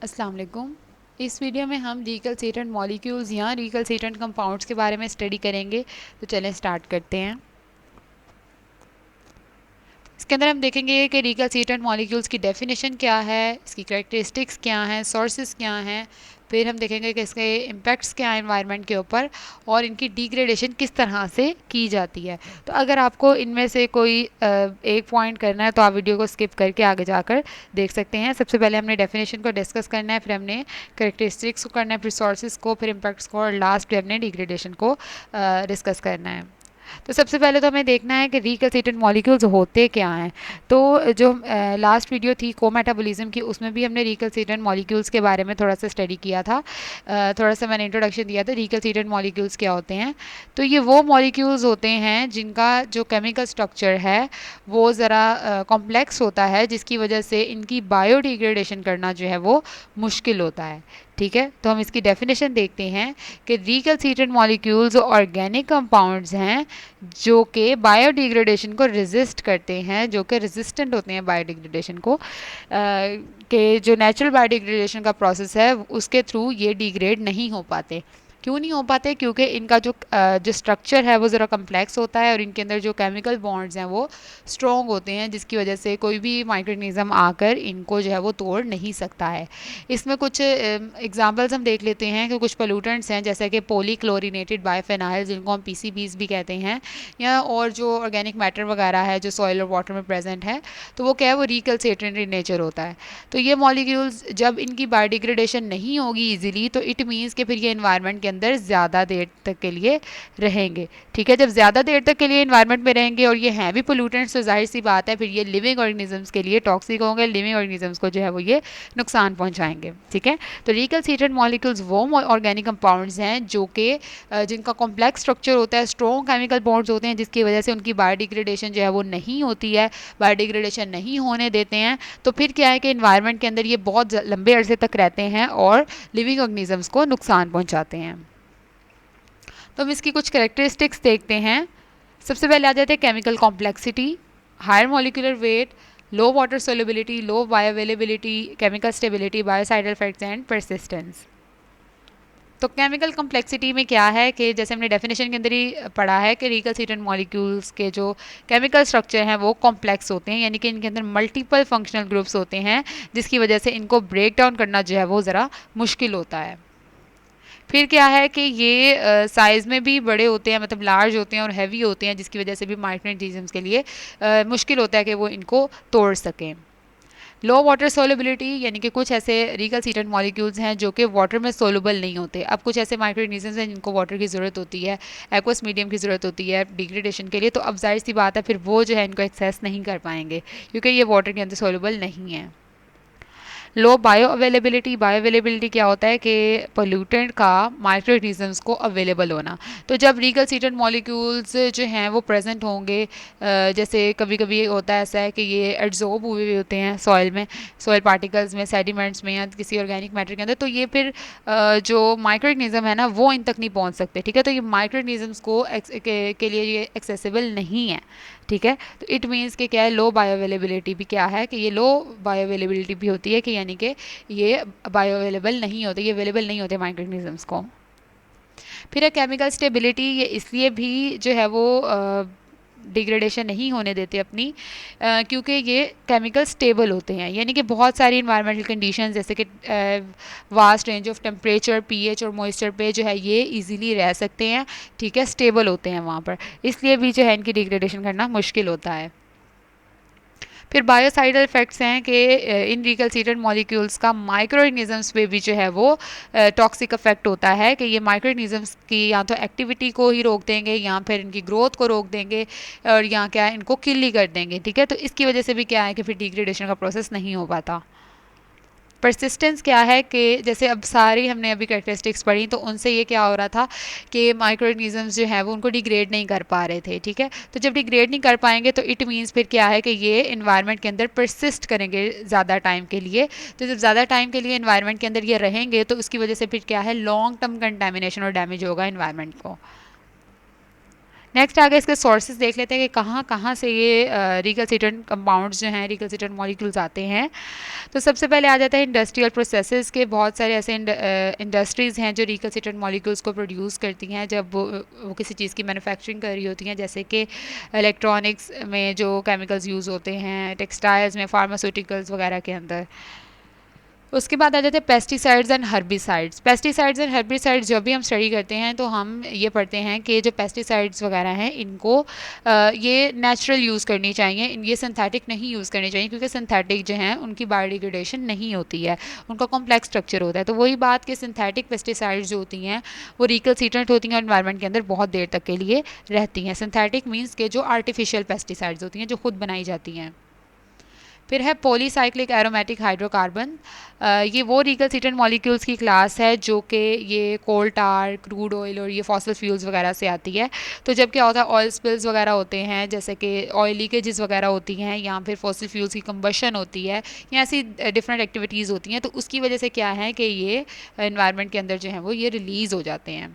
अस्सलाम वालेकुम। इस वीडियो में हम रिकल्सिट्रेंट मॉलिक्यूल्स या रिकल्सिट्रेंट कंपाउंड्स के बारे में स्टडी करेंगे। तो चलें स्टार्ट करते हैं। इसके अंदर हम देखेंगे कि रिकल्सिट्रेंट मॉलिक्यूल्स की डेफिनेशन क्या है, इसकी कैरेक्टरिस्टिक्स क्या हैं, सोर्सेज क्या हैं। फिर हम देखेंगे कि इसके इम्पैक्ट्स क्या हैं एनवायरनमेंट के ऊपर और इनकी डिग्रेडेशन किस तरह से की जाती है। तो अगर आपको इनमें से कोई एक पॉइंट करना है तो आप वीडियो को स्किप करके आगे जाकर देख सकते हैं। सबसे पहले हमने डेफिनेशन को डिस्कस करना है, फिर हमने कैरेक्टरिस्टिक्स को करना है, फिर सोर्सेज को, फिर इम्पैक्ट्स को और लास्ट पे हमने डिग्रेडेशन को डिस्कस करना है। तो सबसे पहले तो हमें देखना है कि रिकल्सिट्रेंट मॉलिक्यूल्स होते क्या हैं। तो जो लास्ट वीडियो थी कोमेटाबॉलिज्म की, उसमें भी हमने रिकल्सिट्रेंट मॉलिक्यूल्स के बारे में थोड़ा सा स्टडी किया था। थोड़ा सा मैंने इंट्रोडक्शन दिया था रिकल्सिट्रेंट मॉलिक्यूल्स क्या होते हैं। तो ये वो मॉलिक्यूल्स होते हैं जिनका जो केमिकल स्ट्रक्चर है वो ज़रा कॉम्प्लेक्स होता है, जिसकी वजह से इनकी बायोडिग्रेडेशन करना जो है वो मुश्किल होता है। ठीक है, तो हम इसकी डेफिनेशन देखते हैं कि रिकल्सिट्रेंट मॉलिक्यूल्स ऑर्गेनिक कंपाउंड्स हैं जो कि बायोडिग्रेडेशन को रेजिस्ट करते हैं, जो कि रेजिस्टेंट होते हैं बायोडिग्रेडेशन को, कि जो नेचुरल बायोडिग्रेडेशन का प्रोसेस है उसके थ्रू ये डिग्रेड नहीं हो पाते। क्यों नहीं हो पाते? क्योंकि इनका जो स्ट्रक्चर है वो ज़रा कम्प्लेक्स होता है और इनके अंदर जो केमिकल बॉन्ड्स हैं वो स्ट्रॉन्ग होते हैं, जिसकी वजह से कोई भी माइक्रोऑर्गेनिज्म आकर इनको जो है वो तोड़ नहीं सकता है। इसमें कुछ एग्जांपल्स हम देख लेते हैं कि कुछ पोल्यूटेंट्स हैं जैसे कि पॉलीक्लोरिनेटेड बाइफेनाइल, जिनको हम पीसीबीज भी कहते हैं, या और जो ऑर्गेनिक मैटर वगैरह है जो सॉइल और वाटर में प्रेजेंट है, तो वो क्या है, वो रिकल्सिट्रेंट इन नेचर होता है। तो ये मॉलिक्यूल्स जब इनकी बायोडिग्रेडेशन नहीं होगी इजीली, तो इट मीन्स कि फिर ये इन्वायरमेंट के अंदर ज़्यादा देर तक के लिए रहेंगे। ठीक है, जब ज़्यादा देर तक के लिए इन्वायरमेंट में रहेंगे और ये हैं भी पोल्यूटेंट्स, तो जाहिर सी बात है फिर ये लिविंग ऑर्गेनिजम्स के लिए टॉक्सिक होंगे, लिविंग ऑर्गेनिजम्स को जो है वो ये नुकसान पहुंचाएंगे। ठीक है, तो रिकल्सिट्रेंट मॉलिक्यूल्स वो ऑर्गेनिक कंपाउंड्स हैं जो कि जिनका कॉम्प्लेक्स स्ट्रक्चर होता है, स्ट्रॉन्ग केमिकल बॉन्ड्स होते हैं, जिसकी वजह से उनकी बायोडिग्रेडेशन जो है वो नहीं होती है, बायोडिग्रेडेशन नहीं होने देते हैं। तो फिर क्या है कि इन्वायरमेंट के अंदर ये बहुत लंबे अरसे तक रहते हैं और लिविंग ऑर्गेनिजम्स को नुकसान पहुंचाते हैं। तो हम इसकी कुछ कैरेक्टरिस्टिक्स देखते हैं। सबसे पहले आ जाते हैं chemical complexity, higher molecular weight, low water solubility, low bioavailability, chemical stability, biocidal effects and persistence. तो केमिकल कॉम्प्लेक्सिटी में क्या है कि जैसे हमने डेफिनेशन के अंदर ही पढ़ा है कि रिकल्सिट्रेंट मॉलिक्यूल्स के जो केमिकल स्ट्रक्चर हैं वो कॉम्प्लेक्स होते हैं, यानी कि इनके अंदर मल्टीपल फंक्शनल ग्रुप्स होते हैं, जिसकी वजह से इनको ब्रेक डाउन करना जो है वो ज़रा मुश्किल होता है। फिर क्या है कि ये साइज़ में भी बड़े होते हैं, मतलब लार्ज होते हैं और हैवी होते हैं, जिसकी वजह से भी माइक्रोऑर्गेनिजम्स के लिए मुश्किल होता है कि वो इनको तोड़ सकें। लो वाटर सोलबिलिटी, यानी कि कुछ ऐसे रिकल्सिट्रेंट मॉलिक्यूल्स हैं जो कि वाटर में सोलबल नहीं होते। अब कुछ ऐसे माइक्रोऑर्गेनिजम्स हैं जिनको वाटर की ज़रूरत होती है, एक्वस मीडियम की ज़रूरत होती है डिग्रेडेशन के लिए, तो अब जाहिर सी बात है फिर वो जो है इनको एक्सेस नहीं कर पाएंगे क्योंकि ये वाटर के अंदर सोलबल नहीं है। लो बायो अवेलेबिलिटी, बायो अवेलेबिलिटी क्या होता है कि पोल्यूटेंट का माइक्रो ऑर्गेनिजम्स को अवेलेबल होना। तो जब रिकल्सिट्रेंट मॉलिक्यूल्स जो हैं वो प्रेजेंट होंगे, जैसे कभी कभी होता है ऐसा है कि ये एड्जॉर्ब हुए हुए होते हैं सॉइल में, सॉइल पार्टिकल्स में, सेडिमेंट्स में या किसी ऑर्गेनिक मैटर के अंदर, तो ये फिर जो माइक्रो ऑर्गेनिज्म है ना वो इन तक नहीं पहुंच सकते। ठीक है, तो ये माइक्रो ऑर्गेनिजम्स के लिए ये एक्सेसिबल नहीं है। ठीक है, तो इट मीन्स कि क्या है, लो बायो अवेलेबिलिटी भी क्या है कि ये लो बायो अवेलेबिलिटी भी होती है, कि यानी कि ये बायो अवेलेबल नहीं होते, ये अवेलेबल नहीं होते माइक्रोऑर्गेनिजम्स को। फिर है केमिकल स्टेबिलिटी, ये इसलिए भी जो है वो डिग्रेडेशन नहीं होने देते अपनी, क्योंकि ये केमिकल स्टेबल होते हैं, यानी कि बहुत सारी इन्वायरमेंटल कंडीशंस जैसे कि vast range of temperature, pH और मॉइस्चर पे जो है ये इजीली रह सकते हैं। ठीक है, स्टेबल होते हैं वहाँ पर, इसलिए भी जो है इनकी डिग्रेडेशन करना मुश्किल होता है। फिर बायोसाइडल इफेक्ट्स हैं कि इन रिकल्सिट्रेंट मॉलिक्यूल्स का माइक्रो ऑर्गेनिजम्स पे भी जो है वो टॉक्सिक इफेक्ट होता है, कि ये माइक्रो ऑर्गेनिजम्स की या तो एक्टिविटी को ही रोक देंगे या फिर इनकी ग्रोथ को रोक देंगे और या क्या है इनको किल ही कर देंगे। ठीक है, तो इसकी वजह से भी क्या है कि फिर डिग्रेडेशन का प्रोसेस नहीं हो पाता। परसिस्टेंस क्या है कि जैसे अब सारी हमने अभी कैरेक्टरिस्टिक्स पढ़ी, तो उनसे ये क्या हो रहा था कि माइक्रो ऑर्गेनिजम्स जो है वो उनको डिग्रेड नहीं कर पा रहे थे। ठीक है, तो जब डिग्रेड नहीं कर पाएंगे तो इट मीन्स फिर क्या है कि ये इन्वायरमेंट के अंदर परसिस्ट करेंगे ज़्यादा टाइम के लिए। तो जब ज़्यादा टाइम के लिए इन्वायरमेंट के अंदर ये रहेंगे तो उसकी वजह से फिर क्या है, लॉन्ग टर्म कंटेमिनेशन और डैमेज होगा इन्वायरमेंट को। नेक्स्ट आगे इसके सोर्सेज देख लेते हैं कि कहाँ कहाँ से ये रिकलसिट्रेंट कंपाउंड्स जो हैं, रिकलसिट्रेंट मॉलिक्यूल्स आते हैं। तो सबसे पहले आ जाता है इंडस्ट्रियल प्रोसेसेस के। बहुत सारे ऐसे इंडस्ट्रीज़ हैं जो रिकलसिट्रेंट मॉलिक्यूल्स को प्रोड्यूस करती हैं जब वो किसी चीज़ की मैन्युफैक्चरिंग कर रही होती हैं, जैसे कि इलेक्ट्रॉनिक्स में जो केमिकल्स यूज़ होते हैं, टेक्सटाइल्स में, फार्मास्यूटिकल्स वगैरह के अंदर। उसके बाद आ जाते हैं pesticides and herbicides. Pesticides and herbicides जब भी हम स्टडी करते हैं तो हम ये पढ़ते हैं कि जो पेस्टिसाइड्स वगैरह हैं इनको ये नेचुरल यूज़ करनी चाहिए, ये सिंथेटिक नहीं यूज़ करनी चाहिए, क्योंकि सिंथेटिक जो हैं उनकी बायोडिग्रेडेशन नहीं होती है, उनका कॉम्प्लेक्स स्ट्रक्चर होता है। तो वही बात कि सिंथेटिक पेस्टिसाइड्स जो होती हैं वो रिकलसिट्रेंट होती हैं और एनवायरनमेंट के अंदर बहुत देर तक के लिए रहती हैं। सिंथेटिक मीन्स के जो आर्टिफिशियल पेस्टिसाइड्स होती हैं जो खुद बनाई जाती हैं। फिर है पॉलीसाइक्लिक एरोमेटिक हाइड्रोकार्बन। ये वो रिकलसिट्रेंट मॉलिक्यूल्स की क्लास है जो कि ये कोल टार, क्रूड ऑयल और ये फॉसिल फ्यूल्स वगैरह से आती है। तो जब क्या होता है, ऑयल स्पिल्स वगैरह होते हैं, जैसे कि ऑयल लीकेजेस वगैरह होती हैं, या फिर फॉसिल फ्यूल्स की कंबशन होती है, या ऐसी डिफरेंट एक्टिविटीज़ होती हैं, तो उसकी वजह से क्या है कि ये एनवायरनमेंट के अंदर जो है वो ये रिलीज़ हो जाते हैं।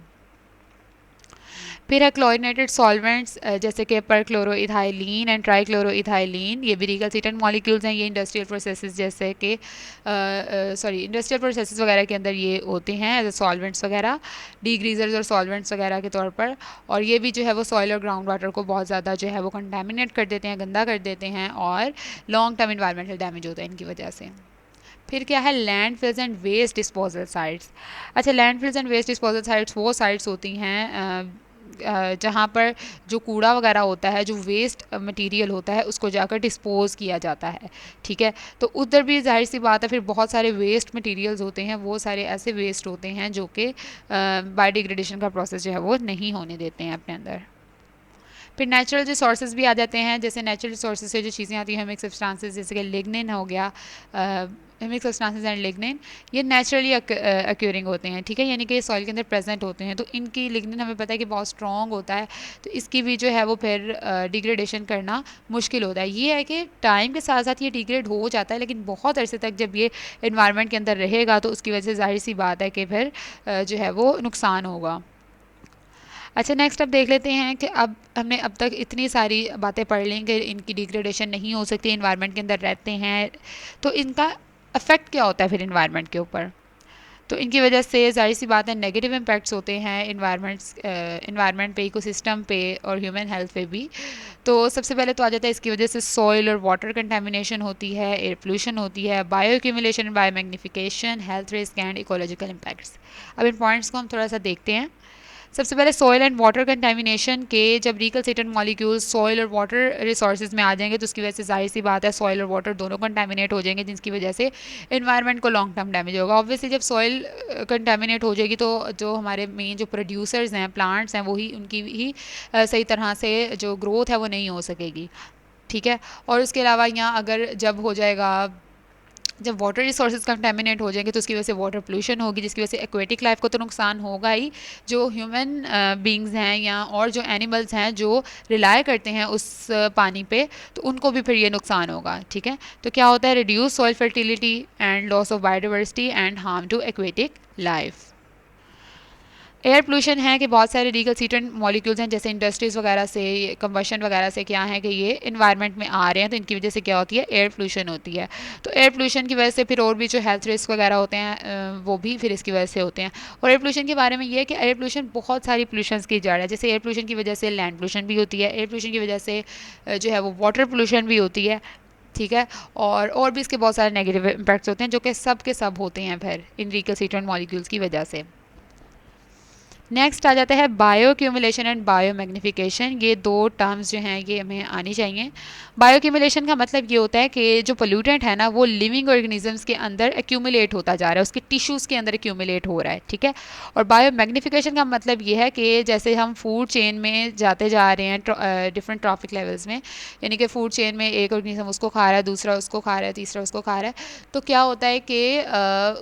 फिर है क्लोरिनेटेड सॉल्वेंट्स, जैसे कि परक्लोरोइथाइलीन एंड ट्राइक्लोरोइथाइलीन। ये भी रिकलसिट्रेंट मॉलिक्यूल्स हैं। ये इंडस्ट्रियल प्रोसेसेस जैसे कि इंडस्ट्रियल प्रोसेसेस वगैरह के अंदर ये होते हैं एज ए सॉल्वेंट्स वगैरह, डीग्रीजर्स और सॉल्वेंट्स वगैरह के तौर पर। और ये भी जो है वो सॉइल और ग्राउंड वाटर को बहुत ज़्यादा जो है वो कंटेमिनेट कर देते हैं, गंदा कर देते हैं, और लॉन्ग टर्म इन्वायरमेंटल डैमेज होता है इनकी वजह से। फिर क्या है, landfills and waste disposal sites. अच्छा, landfills and waste disposal sites वो साइट्स होती हैं जहाँ पर जो कूड़ा वगैरह होता है, जो वेस्ट मटेरियल होता है, उसको जाकर डिस्पोज किया जाता है। ठीक है, तो उधर भी जाहिर सी बात है फिर बहुत सारे वेस्ट मटेरियल्स होते हैं, वो सारे ऐसे वेस्ट होते हैं जो कि बायोडिग्रेडेशन का प्रोसेस जो है वो नहीं होने देते हैं अपने अंदर। फिर नेचुरल रिसोर्सेज भी आ जाते हैं। जैसे नेचुरल रिसोर्सेज से जो चीज़ें आती हैं, मिक्स सब्सटेंसेस, जैसे कि लिग्निन हो गया, मिक्स सब्सटेंसेस एंड लिग्निन, ये नेचुरली अक्यूरिंग होते हैं। ठीक है, यानी कि सॉइल के अंदर प्रेजेंट होते हैं, तो इनकी लिग्निन हमें पता है कि बहुत स्ट्रॉन्ग होता है, तो इसकी भी जो है वो फिर डिग्रेडेशन करना मुश्किल होता है। ये है कि टाइम के साथ साथ ये डिग्रेड हो जाता है, लेकिन बहुत अरसे तक जब ये इन्वायरमेंट के अंदर रहेगा तो उसकी वजह से जाहिर सी बात है कि फिर जो है वो नुकसान होगा। अच्छा, नेक्स्ट अब देख लेते हैं कि अब हमने अब तक इतनी सारी बातें पढ़ ली कि इनकी डिग्रेडेशन नहीं हो सकती, इन्वायरमेंट के अंदर रहते हैं, तो इनका अफेक्ट क्या होता है फिर इन्वायरमेंट के ऊपर। तो इनकी वजह से जाहिर सी बात है नेगेटिव इम्पैक्ट्स होते हैं इन्वायरमेंट पे, इकोसिस्टम पे और ह्यूमन हेल्थ पे भी। तो सबसे पहले तो आ जाता है इसकी वजह से सॉइल और वाटर कंटेमिनेशन होती है, एयर पोल्यूशन होती है, bio accumulation, bio magnification, health risk and ecological impacts. अब इन पॉइंट्स को हम थोड़ा सा देखते हैं। सबसे पहले सॉइल एंड वाटर कंटेमिनेशन के, जब रिकलसिट्रेंट मॉलिक्यूल्स सॉइल और वाटर रिसोर्सेज में आ जाएंगे तो उसकी वजह से जाहिर सी बात है सॉइल और वाटर दोनों कंटेमिनेट हो जाएंगे, जिसकी वजह से इन्वायरमेंट को लॉन्ग टर्म डैमेज होगा। ऑब्वियसली जब सॉइल कंटेमिनेट हो जाएगी तो जो हमारे मेन जो प्रोड्यूसर्स हैं, प्लांट्स हैं, वही उनकी ही सही तरह से जो ग्रोथ है वो नहीं हो सकेगी। ठीक है, और उसके अलावा यहाँ अगर जब हो जाएगा, जब वाटर रिसोर्सेज कंटेमिनेट हो जाएंगे तो उसकी वजह से वाटर पोल्यूशन होगी, जिसकी वजह से एक्वेटिक लाइफ को तो नुकसान होगा ही, जो ह्यूमन बींग्स हैं या और जो एनिमल्स हैं जो रिलाई करते हैं उस पानी पे, तो उनको भी फिर ये नुकसान होगा। ठीक है, तो क्या होता है, reduce soil fertility and loss of biodiversity and harm to aquatic life. Air pollution है कि बहुत सारे रिकलसिट्रेंट मॉलिक्यूल्स हैं, जैसे इंडस्ट्रीज़ वगैरह से, कंबशन वगैरह से क्या है कि ये इन्वायरमेंट में आ रहे हैं, तो इनकी वजह से क्या होती है, एयर पोल्यूशन होती है। तो एयर पोल्यूशन की वजह से फिर और भी जो हेल्थ रिस्क वगैरह होते हैं वो भी फिर इसकी वजह से होते हैं। और एयर पोल्यूशन के बारे में ये है कि एयर पोल्यूशन बहुत सारी पोल्यूशन की जड़ है। जैसे एयर पोल्यूशन की वजह से लैंड पोल्यूशन भी होती है, एयर पोल्यूशन की वजह से जो है वो वाटर पोल्यूशन भी होती है। ठीक है, और भी इसके बहुत सारे नेगेटिव इम्पैक्ट्स होते हैं जो कि सब के सब होते हैं फिर इन रिकलसिट्रेंट मॉलिक्यूल्स की वजह से। नेक्स्ट आ जाता है bio accumulation and bio magnification. ये दो टर्म्स जो हैं ये हमें आनी चाहिए। बायो एक्यूमुलेशन का मतलब ये होता है कि जो पोल्यूटेंट है ना वो लिविंग ऑर्गेनिजम्स के अंदर एक्यूमुलेट होता जा रहा है, उसके टिश्यूज़ के अंदर एक्यूमुलेट हो रहा है। ठीक है, और बायो मैग्निफिकेशन का मतलब ये है कि जैसे हम फूड चेन में जाते जा रहे हैं डिफरेंट ट्रॉफिक लेवल्स में, यानी कि फूड चेन में एक ऑर्गेनिज्म उसको खा रहा है, दूसरा उसको खा रहा है, तीसरा उसको खा रहा है, तो क्या होता है कि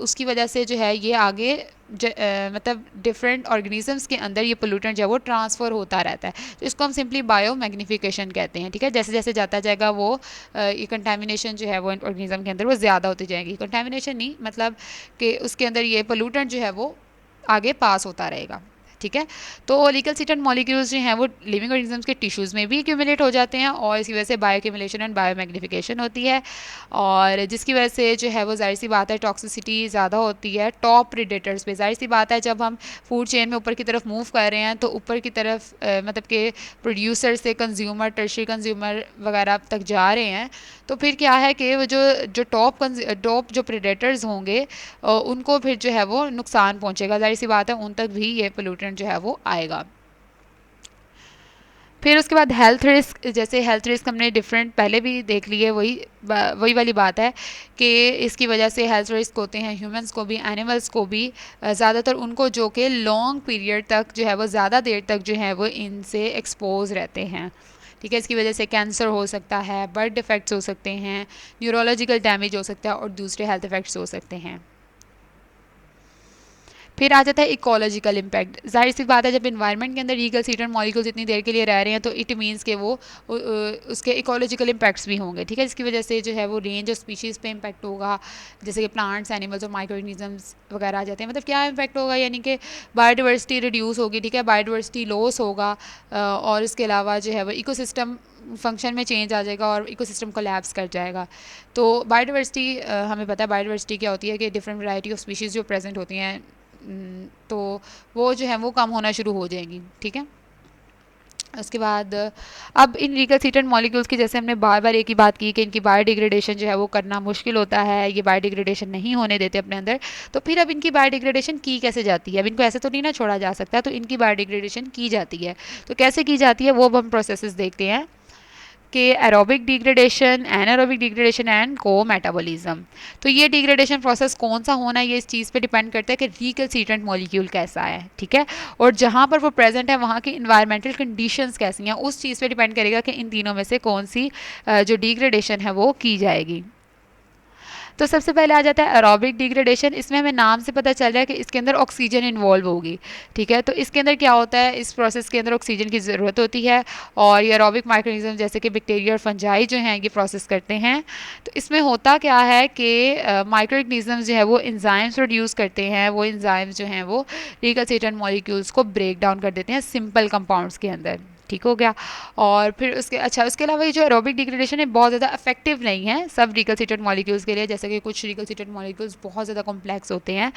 उसकी वजह से जो है ये आगे मतलब डिफरेंट ऑर्गेनिजम्स के अंदर ये पोल्यूटेंट जो है वो ट्रांसफ़र होता रहता है, तो इसको हम सिंपली बायो मैग्निफिकेशन कहते हैं। ठीक है, जैसे जैसे जाता जाएगा वो ये कंटेमिनेशन जो है वो ऑर्गेनिज्म के अंदर वो ज़्यादा होती जाएगी। कंटेमिनेशन नहीं, मतलब कि उसके अंदर ये पोल्यूटेंट जो है वो आगे पास होता रहेगा। ठीक है। तो लीगल सीटेंट मॉलिक्यूल्स जो हैं वो लिविंग ऑर्गेनिजम्स के टिश्यूज़ में भी एक्यूमुलेट हो जाते हैं और इसकी वजह से बायोक्यूमुलेशन एंड बायोमैग्निफिकेशन होती है, और जिसकी वजह से जो है वो जाहिर सी बात है टॉक्सिसिटी ज़्यादा होती है टॉप प्रेडेटर्स पे। जाहिर सी बात है जब हम फूड चेन में ऊपर की तरफ मूव कर रहे हैं तो ऊपर की तरफ मतलब कि प्रोड्यूसर से कंज्यूमर, टर्शरी कंज्यूमर वगैरह तक जा रहे हैं, तो फिर क्या है कि वो जो जो टॉप जो प्रेडेटर्स होंगे उनको फिर जो है वो नुकसान पहुंचेगा। जाहिर सी बात है उन तक भी ये पोल्यूटेंट जो है वो आएगा। फिर उसके बाद हेल्थ रिस्क, जैसे हेल्थ रिस्क हमने डिफरेंट पहले भी देख लिए, वही वाली बात है कि इसकी वजह से हेल्थ रिस्क होते हैं ह्यूमंस को भी, एनिमल्स को भी, ज़्यादातर उनको जो कि लॉन्ग पीरियड तक जो है वो ज़्यादा देर तक जो है वो इनसे एक्सपोज रहते हैं। ठीक है, इसकी वजह से कैंसर हो सकता है, बर्थ डिफेक्ट्स हो सकते हैं, न्यूरोलॉजिकल डैमेज हो सकता है और दूसरे हेल्थ इफेक्ट्स हो सकते हैं। फिर आ जाता है इकोलॉजिकल इम्पैक्ट। जाहिर सी बात है जब इन्वायरमेंट के अंदर लीगल सीटेंट मॉलिक्यूल्स इतनी देर के लिए रह रहे हैं तो इट मीन्स कि वो उसके इकोलॉजिकल इम्पैक्ट्स भी होंगे। ठीक है, इसकी वजह से जो है वो रेंज ऑफ स्पीशीज़ पे इम्पैक्ट होगा, जैसे कि प्लांट्स, एनिमल्स और माइक्रो ऑर्गेनिजम्स वगैरह आ जाते हैं। मतलब क्या इम्पैक्ट होगा, यानी कि बायोडाइवर्सिटी रिड्यूस होगी। ठीक है, बायोडाइवर्सिटी लॉस होगा और इसके अलावा जो है वो इकोसिस्टम फंक्शन में चेंज आ जाएगा और इकोसिस्टम कोलैप्स कर जाएगा। तो बायोडाइवर्सिटी हमें पता है बायोडाइवर्सिटी क्या होती है कि डिफरेंट वैरायटी ऑफ स्पीशीज़ जो प्रेजेंट होती हैं तो वो जो है वो कम होना शुरू हो जाएंगी। ठीक है, उसके बाद अब इन लीगल सीटेंट मॉलिक्यूल्स की जैसे हमने बार बार एक ही बात की कि इनकी बायोडिग्रेडेशन जो है वो करना मुश्किल होता है, ये बायोडिग्रेडेशन नहीं होने देते अपने अंदर। तो फिर अब इनकी बायोडिग्रेडेशन की कैसे जाती है? अब इनको ऐसे तो नहीं ना छोड़ा जा सकता, तो इनकी बायोडिग्रेडेशन की जाती है। तो कैसे की जाती है वो अब हम प्रोसेसेस देखते हैं कि aerobic degradation, anaerobic degradation and को मेटाबॉलिज्म। तो ये डिग्रेडेशन प्रोसेस कौन सा होना है ये इस चीज़ पे डिपेंड करता है कि रिकल्सीटेंट मॉलिक्यूल कैसा है। ठीक है, और जहाँ पर वो प्रेजेंट है वहाँ की इन्वायरमेंटल कंडीशंस कैसी हैं उस चीज़ पे डिपेंड करेगा कि इन तीनों में से कौन सी जो डिग्रेडेशन है वो की जाएगी। तो सबसे पहले आ जाता है एरोबिक डिग्रेडेशन। इसमें हमें नाम से पता चल रहा है कि इसके अंदर ऑक्सीजन इन्वॉल्व होगी। ठीक है, तो इसके अंदर क्या होता है, इस प्रोसेस के अंदर ऑक्सीजन की ज़रूरत होती है और ये एरोबिक माइक्रोनिज्म जैसे कि बैक्टीरिया और फंजाई जो हैं ये प्रोसेस करते हैं। तो इसमें होता क्या है कि माइक्रोनिज्म जो है वो इंजाइम्स प्रोड्यूस करते हैं, वो इंजाइम्स जो हैं वो रिकल्सिटेंट मॉलिक्यूल्स को ब्रेक डाउन कर देते हैं सिंपल कंपाउंड्स के अंदर। ठीक हो गया, और फिर उसके अलावा ये जो एरोबिक डिग्रेडेशन है बहुत ज़्यादा इफेक्टिव नहीं है सब रिकल्सिटेंट मॉलिक्यूल्स के लिए, जैसे कि कुछ रिकल्सिटेंट मॉलिक्यूल्स बहुत ज़्यादा कॉम्प्लेक्स होते हैं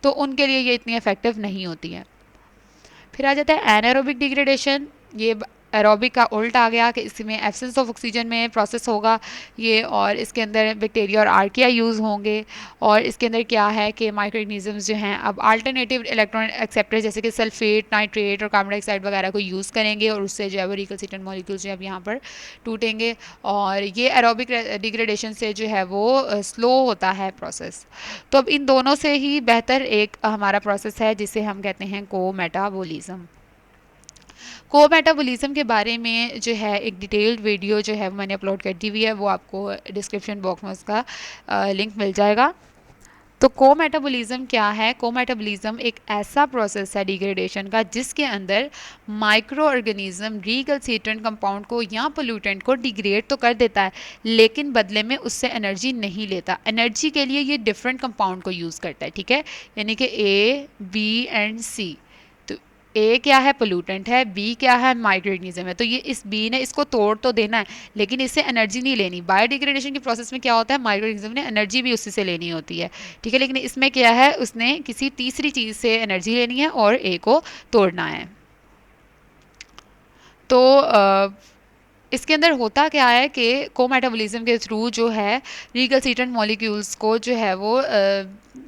तो उनके लिए ये इतनी इफेक्टिव नहीं होती है। फिर आ जाता है एनारोबिक डिग्रेडेशन। ये एरोबिक का उल्ट आ गया कि इसमें एब्सेंस ऑफ ऑक्सीजन में प्रोसेस होगा ये, और इसके अंदर बैक्टीरिया और आर्किया यूज़ होंगे, और इसके अंदर क्या है कि माइक्रोऑर्गेनिजम्स जो हैं अब अल्टरनेटिव इलेक्ट्रॉन एक्सेप्टर्स जैसे कि सल्फेट, नाइट्रेट और कार्बन डाइऑक्साइड वगैरह को यूज़ करेंगे और उससे जो है वो रिकल्सिटेंट मॉलिक्यूल्स जो है यहाँ पर टूटेंगे, और ये एरोबिक डिग्रेडेशन से जो है वो स्लो होता है प्रोसेस। तो अब इन दोनों से ही बेहतर एक हमारा प्रोसेस है जिसे हम कहते हैं को मेटाबॉलिज्म। को मेटाबॉलिज्म के बारे में जो है एक डिटेल्ड वीडियो जो है मैंने अपलोड कर दी हुई है, वो आपको डिस्क्रिप्शन बॉक्स में उसका लिंक मिल जाएगा। तो को मेटाबॉलिज्म क्या है? को मेटाबॉलिज्म एक ऐसा प्रोसेस है डिग्रेडेशन का जिसके अंदर माइक्रो ऑर्गेनिज्म रिकल्सिटेंट कंपाउंड को या पोल्यूटेंट को डिग्रेड तो कर देता है लेकिन बदले में उससे एनर्जी नहीं लेता। एनर्जी के लिए ये डिफरेंट कंपाउंड को यूज़ करता है। ठीक है, यानी कि ए, बी एंड सी। ए क्या है? पोल्यूटेंट है। बी क्या है? माइक्रो ऑर्गेनिज्म है। तो ये इस बी ने इसको तोड़ तो देना है लेकिन इससे एनर्जी नहीं लेनी। बायोडिग्रेडेशन के प्रोसेस में क्या होता है, माइक्रो ऑर्गेनिज्म ने एनर्जी भी उससे लेनी होती है। ठीक है, लेकिन इसमें क्या है, उसने किसी तीसरी चीज़ से एनर्जी लेनी है और ए को तोड़ना है। तो इसके अंदर होता क्या है कि को मेटाबॉलिज्म के थ्रू जो है रिकल्सिटेंट मॉलिक्यूल्स को जो है वो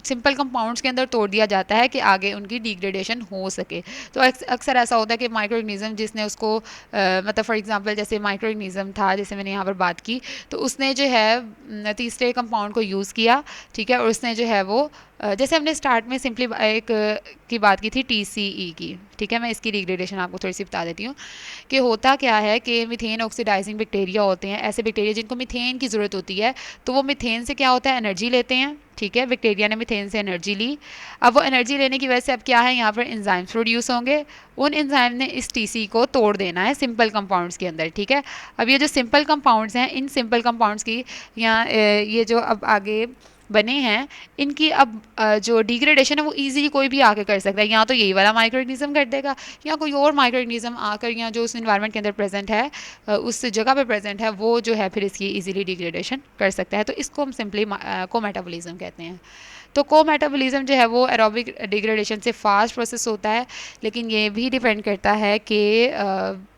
सिंपल कंपाउंड्स के अंदर तोड़ दिया जाता है कि आगे उनकी डिग्रेडेशन हो सके। तो अक्सर ऐसा होता है कि माइक्रो ऑर्गेनिज्म जिसने उसको मतलब फॉर एग्जांपल जैसे माइक्रो ऑर्गेनिज्म था जैसे मैंने यहाँ पर बात की, तो उसने जो है तीसरे कंपाउंड को यूज़ किया। ठीक है, और उसने जो है वो जैसे हमने स्टार्ट में सिंपली एक की बात की थी TCE की। ठीक है, मैं इसकी डिग्रेडेशन आपको थोड़ी सी बता देती हूँ कि होता क्या है कि मीथेन ऑक्सीडाइजिंग बैक्टीरिया होते हैं, ऐसे बैक्टीरिया जिनको मीथेन की ज़रूरत होती है, तो वो मीथेन से क्या होता है, एनर्जी लेते हैं। ठीक है, बैक्टीरिया ने मीथेन से एनर्जी ली। अब वो एनर्जी लेने की वजह से अब क्या है, यहाँ पर एंजाइम्स प्रोड्यूस होंगे। उन एंजाइम ने इस TC को तोड़ देना है सिंपल कंपाउंड्स के अंदर। ठीक है, अब ये जो सिंपल कंपाउंड्स हैं इन सिंपल कंपाउंड्स की यहाँ ये जो अब आगे बने हैं, इनकी अब जो डिग्रेडेशन है वो इजीली कोई भी आके कर सकता है। या तो यही वाला माइक्रो ऑर्गेनिज्म कर देगा, या कोई और माइक्रो ऑर्गेनिज्म आकर, या जो उस इन्वायरमेंट के अंदर प्रेजेंट है, उस जगह पे प्रेजेंट है, वो जो है फिर इसकी इजीली डिग्रेडेशन कर सकता है। तो इसको हम सिंपली कोमेटाबॉलिज्म कहते हैं। तो कोमेटाबॉलिज्म जो है वो एरोबिक डिग्रेडेशन से फास्ट प्रोसेस होता है, लेकिन ये भी डिपेंड करता है कि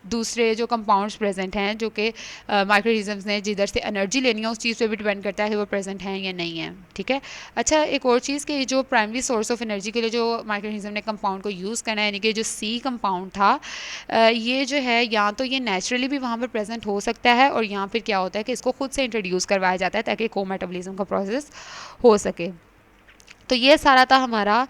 दूसरे जो कंपाउंड्स प्रेजेंट हैं, जो कि माइक्रोऑर्गेनिजम्स ने जिधर से एनर्जी लेनी है, उस चीज़ पे भी डिपेंड करता है कि वो प्रेजेंट हैं या नहीं है। ठीक है। अच्छा, एक और चीज़ कि जो प्राइमरी सोर्स ऑफ एनर्जी के लिए जो माइक्रोऑर्गेनिज्म ने कंपाउंड को यूज़ करना है, यानी कि जो सी कंपाउंड था, ये जो है या तो ये नेचुरली भी वहाँ पर प्रेजेंट हो सकता है, और या फिर क्या होता है कि इसको खुद से इंट्रोड्यूस करवाया जाता है ताकि कोमेटाबॉलिज्म का प्रोसेस हो सके। तो ये सारा था हमारा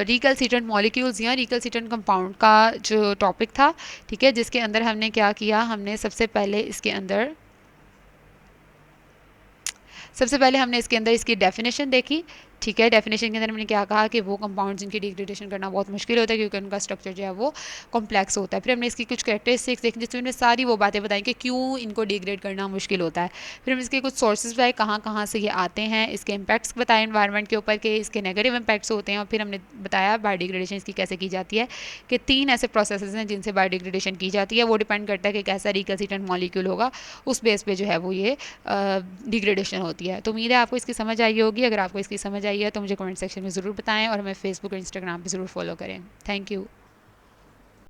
रिकल्सिट्रेंट मॉलिक्यूल्स या रिकल्सिट्रेंट कंपाउंड का जो टॉपिक था। ठीक है, जिसके अंदर हमने क्या किया, हमने सबसे पहले हमने इसके अंदर इसकी डेफिनेशन देखी। ठीक है, डेफिनेशन के अंदर हमने क्या कहा कि वो कंपाउंड जिनकी डिग्रेडेशन करना बहुत मुश्किल होता है क्योंकि उनका स्ट्रक्चर जो है वो कॉम्प्लेक्स होता है। फिर हमने इसकी कुछ कैरेक्टरिस्टिक्स देखी जिसमें हमने सारी वो बातें बताई कि क्यों इनको डिग्रेड करना मुश्किल होता है। फिर हमने इसके कुछ सोर्सेज बताए, कहाँ कहाँ से ये आते हैं, इसके इम्पैक्ट्स बताए इन्वायरमेंट के ऊपर के इसके नेगेटिव इम्पैक्ट्स होते हैं, और फिर हमने बताया बायोडिग्रेडेशन इसकी कैसे की जाती है, कि 3 ऐसे प्रोसेसेस हैं जिनसे बायोडिग्रेडेशन की जाती है। वो डिपेंड करता है कि कैसा रिकल्सिट्रेंट मॉलिक्यूल होगा, उस बेस पे जो है वो ये डिग्रेडेशन होती है। तो उम्मीद है आपको इसकी समझ आई होगी। अगर आपको इसकी समझ आई है तो मुझे कमेंट सेक्शन में ज़रूर बताएं, और हमें फेसबुक और इंस्टाग्राम पे ज़रूर फॉलो करें। Thank you.